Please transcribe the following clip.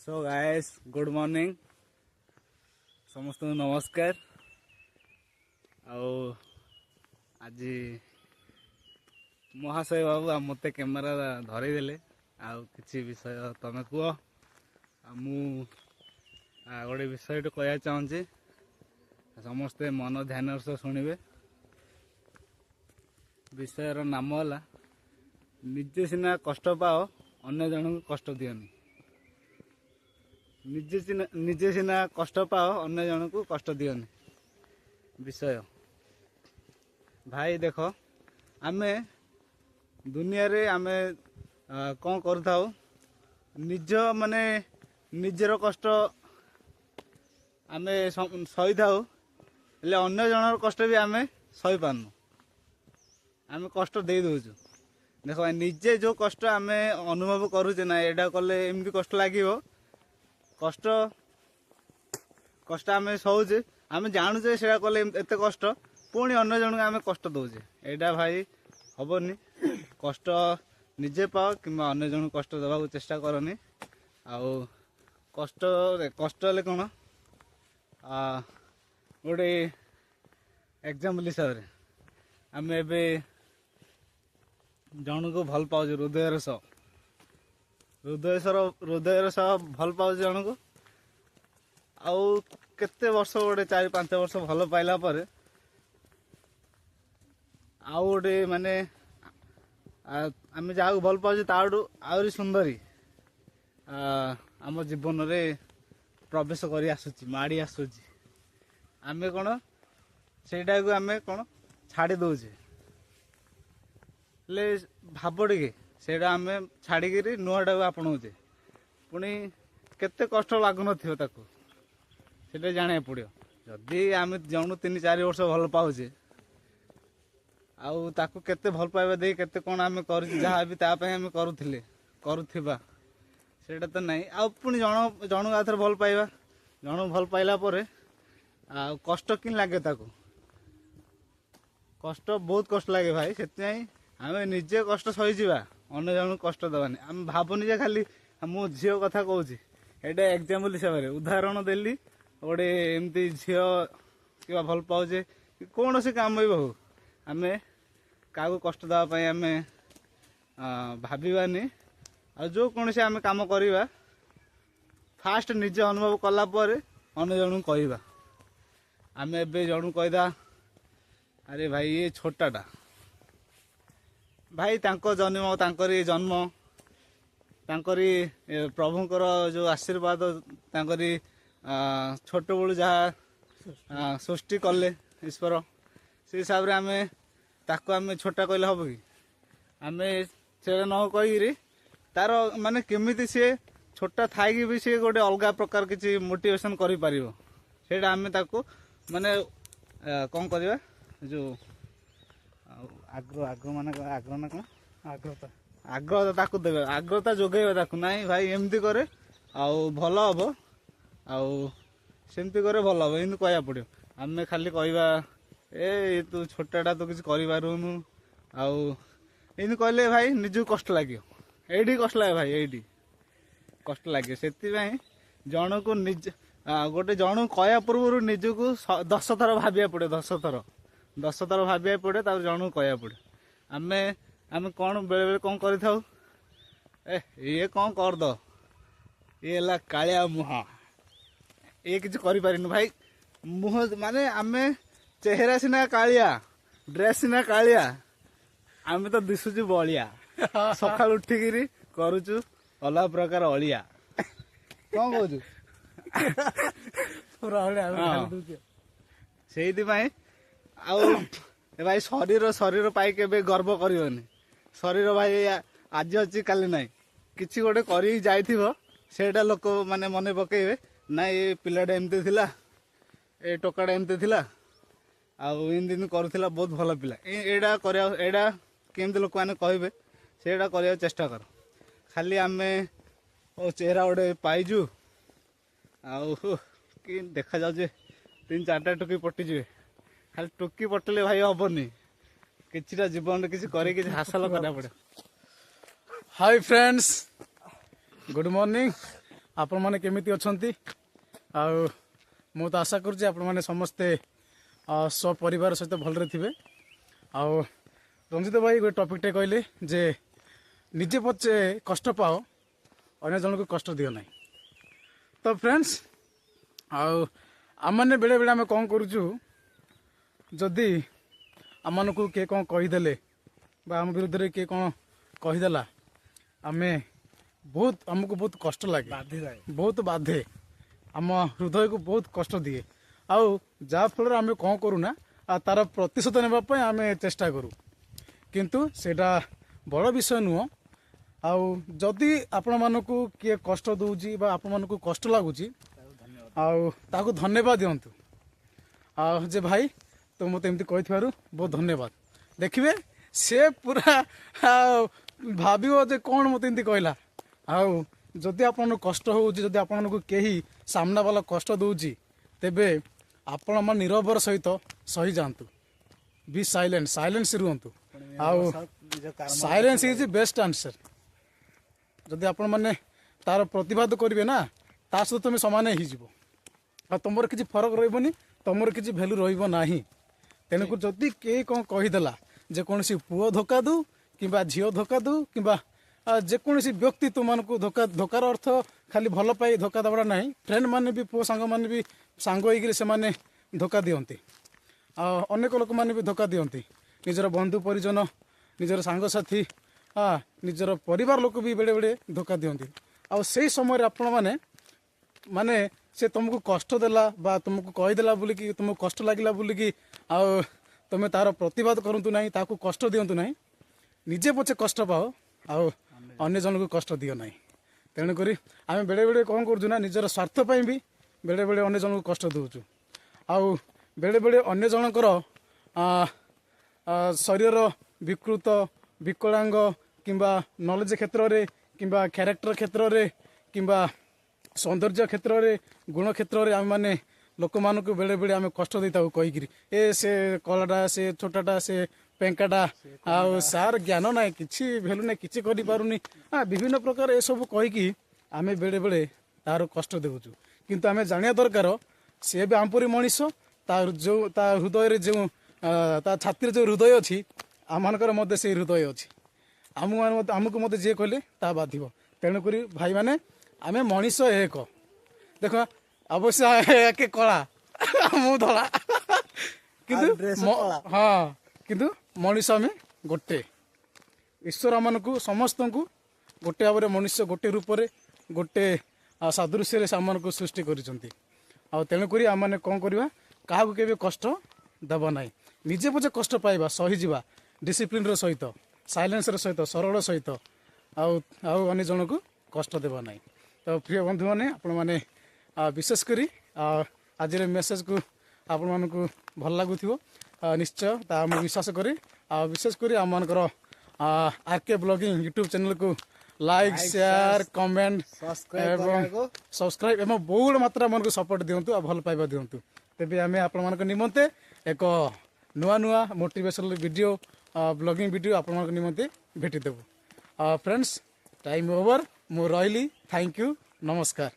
So guys good morning समस्त नमस्कार। आज महाशय बाबू मत कैमेरा धरईदे कि विषय तुम कह गोटे विषय कह चाहूँगी समस्ते मन ध्यान सह शुणे। विषयर नाम है निजे सीना कष्ट पाओ अन्य जन को कष्ट दियनी। निजे सीना कष्ट पाओ अन्य जन को कष्ट दियनी। विषय भाई देख आमे दुनिया रे आमे कौन करथाओ निज माने निजर कष्ट आमे सही थाओ हेले अन्य जनर कष्ट भी आमे सही पारनु। आमे कष्ट दे दउछु देख भाई निजे जो कष्ट आमे अनुभव करूचे ना एडा कले एमती कष्ट लागिवो। कष्ट कष्ट आमे सहुचे आमे जानूचे सेटा कले एते कष्ट पुणी अन्य जन को आमे कष्ट दउचे एडा भाई हबनी। कष्ट निजे पाओ कि अन्य जन को कष्ट देवा चेष्टा करनी। आउ कष्ट कष्ट हेले कौन गोटे एग्जाम्पल हिसाब से आमे एबे जन को भल पाओ हृदय सह हृदय सह भल पाओ जन को आउ केते वर्ष गोटे 4-5 वर्ष भल पाइला पर आउ गोटे माने आमे जहाँ भल पाओ ताड़ू आहरी सुंदरी आम जीवन रे प्रवेश करी आसुची माड़ी आसुची। आमे कौन सेटा को आमे कौन छाड़ी दउचे ले भाव टे सेटा आमे छाड़ी नुआटा को आपणाऊे पुणी केते कष्ट लगुन ताकू सेटा जाना पड़ो। जदि आमे जन 3-4 वर्ष भल पाऊे आउ ताकू केते भल पाइबा दे केते कौन आमे कर जहाँ भी तापाई आमे करुथिबा सेटा तो नहीं। आउ पुणी जन आथर भल पाइबा जन भल पाइला परे आ कष्ट कि लगे ताकू कष्ट बहुत कष्ट लगे भाई। से आमे निजे कष्ट सही जावा अन्य जन कष्ट दबानी। आम भावनी जे खाली मो झील कथा कहूँ एटा एग्जाम्पल हिसाब से उदाहरण देली गोटे एमती झील कि भल पाऊे कौन सी काम भी हूँ आमे क्या कष्ट देवाई आम भावानी। आ जो कौन से आम कम करवा फास्ट निजे अनुभव कलापर अन्य जन को कहवा। आम ए जन कहदा अरे भाई ये छोटाटा भाई तांको जन्म तांकरी जन्म तांकरी प्रभुंकर जो आशीर्वाद तांकरी छोट बड़ू जहाँ सृष्टि कले ईश्वर से हिसाब रे आमे ताको आमे छोटा कहले हम कि आमे से न कही तार माने केमिति सी छोटा थाई भी सी गोटे अलग प्रकार किसी मोटिवेशन करि परिबो सेटा आमे ताको माने कौन करवा जो आग्रह आग्रह माने आग्रह ना कौन आग्रहता आग्रहता ताकू देवे आग्रहता जोगेबा ताकू नाई भाई एमती करे आउ भल हम आउ सेमती करे भल हम एमती कहया पड़ो। आमे खाली कहवा ए तू छोटाटा तो किसी करूनु आउ एमती कहले भाई निजू कष्ट लगे एडी कष्ट लगे भाई एडी कष्ट लगे से जन को निज गोटे जन को कहया पूर्व निजू 10 थर भाविया पड़े 10 थर भाविया पड़े तार जन को कहया पड़े। आमे आमे कौन बेले बेले कौन कर ये कौन कर दो ये है कालिया मुहा ये किसी करें भाई मुह माने आमे चेहरा सीना कालिया ड्रेस सीना कालिया आमे तो दिशुचु बलिया सका उठिकी करुचु अलग प्रकार अलिया कौन कहु से भाई शरीर शरीर पाई के गर्व करनी शरीर भाई आज अच्छी काली ना किसी गोटे कर लोक माने मन पकड़े ना ये पिलाटा एमती थिला ए टोकाटा एमती थिला दिन करूला बहुत भल पिला एडा केमती लोक मैंने कहे सेटा करने चेष्टा कर। खाली आमे चेहरा गोटे पाइजु आउ कि देखा जाऊे 3-4टा टुकी पटिजे खाली टुकी पटेले भाई हेनी किसी जीवन किसी हासिल करा पड़े। हाय फ्रेंड्स गुड मॉर्निंग आपण माने केमिति अछंती आउ मु तो आशा करूँ आपण माने समस्ते स्वपरिवार सहित भलरे थिबे। आउ रंजित भाई गोटे टॉपिकटे कहले जे निजे पचे कष्ट पाओ अन्य जन को कष्ट दियो नहीं। तो फ्रेंड्स आउ आमने बेले बेले आम कौन करूचु जदि आम को किए कौन कहीदेले आम विरुद्ध में किए कौन कहीदेला आमे बहुत आमको बहुत कष्ट लगे बहुत बाधे आम हृदय को बहुत कष्ट दिए आउ जा फल आम कौन करूना तार प्रतिशोध नापी आम चेष्टा करूँ किंतु सेटा बड़ विषय नुह। आउ जदि आपण मानक किए कष्ट दौची आपण मानक कष्ट लगुच आउ ताकू धन्यवाद दिंतु आ जे भाई तो मत एमती कही बहुत धन्यवाद। देखिए से पूरा भाव जे कौन मत एमती कहला आउ जदि आपन कष्ट होउची जदि आपन को केही सामना वाला कष्ट दौची तेबे आपण मन निरबर सहित सही जातु बी साइलेंट साइलेंस रुहतु आउ साइलेंस इज बेस्ट आंसर। जदि आपण माने तार प्रतिवाद करेंगे ना ता सहित तुम समान हो तुमर किसी फरक रही तुमर किसी भैल्यू रहा तेणुक जदि कई कौन कहीदेला जेकोसी पुओ धोका दू कि झील धोका दू कि जेकोसी व्यक्ति तुमको धोका धोकार अर्थ खाली भल पाई धोका दबाटा ना फ्रेंड मैंने भी पुओ सांग मैंने भी सांग होकर धोका दियंती अनेक लोक मैंने भी धोका दियंती निजर बंधु परिजन निजर सांगसाथी निजर परिवार लोक भी बेले बेले धोका दियंती आ से समय आपण माने माने से तुमको कष्ट देला बा तुमको कहीदेला बोलिकी तुमको कष्ट लगिला बोलिकी आ तुम तार प्रतिवाद करतु ना ताकू कष्ट दिंतु ना निजे पछे कष्ट पाओ आउ अन्य जन को कष्ट दियो ना। तेणुक आम बेले बेले कौन करूँ निजर स्वार्थपाई भी बेले बेले अन्य जन को कष्ट दूचु आउ बेले बेले अन्य जनकर शरीर विकृत विकलांग किंबा नॉलेज क्षेत्र में किंबा क्यारेक्टर क्षेत्र में किंबा सौंदर्य क्षेत्र में गुण क्षेत्र में आम मैंने लोक मानक बेले बेले आम कष्ट देता कहीकि ए से कलाटा से छोटाटा से पेंकाटा आ सार ज्ञान ना कि भैल्यू ना कि विभिन्न प्रकार ये सब कहीकि आम बेले बेले तार कष्ट देवचु किंतु आम जाना दरकार सी भी आमपरी मनीष जो हृदय जो छाती जो हृदय अच्छी आम मानकर से हृदय अच्छी आमको मत जी कहले ता बाधिब। तेणुक भाई मैंने आम मनीष एक देख अवश्य एके कला मु धला किंतु हाँ किंतु मनीष आम गोटे ईश्वर आम को समस्त को गोटे भाव में मनुष्य गोटे रूप से गोटे सादृश्य से आम को सृष्टि कर तेणुक आम मैंने कौन करवा क्या के कष्ट देव ना निजे पचे कष्ट पाइबा सहीजा डिसिप्लिन सहित साइलेंस सहित सरल सहित आउ अन्य जन को कष्ट देवा ना। तो प्रिय बंधु मैंने आपण मैंने विशेषकर आज मेसेज को आपण मानक भल लगुव निश्चय ता विश्वास करी विशेषकर आम मानकर आरके ब्लॉगिंग यूट्यूब चैनल को लाइक शेयर कमेंट सब्सक्राइब एवं बहुत मात्रा मन को सपोर्ट दिंतु भल पाइबा दिंतु तेज आम आपण निमंते एक नुआ नुआ मोटिवेशनल वीडियो ब्लॉगिंग वीडियो आपण निमंते भेटिदेबू। फ्रेंड्स टाइम ओवर मु रही थैंक यू नमस्कार।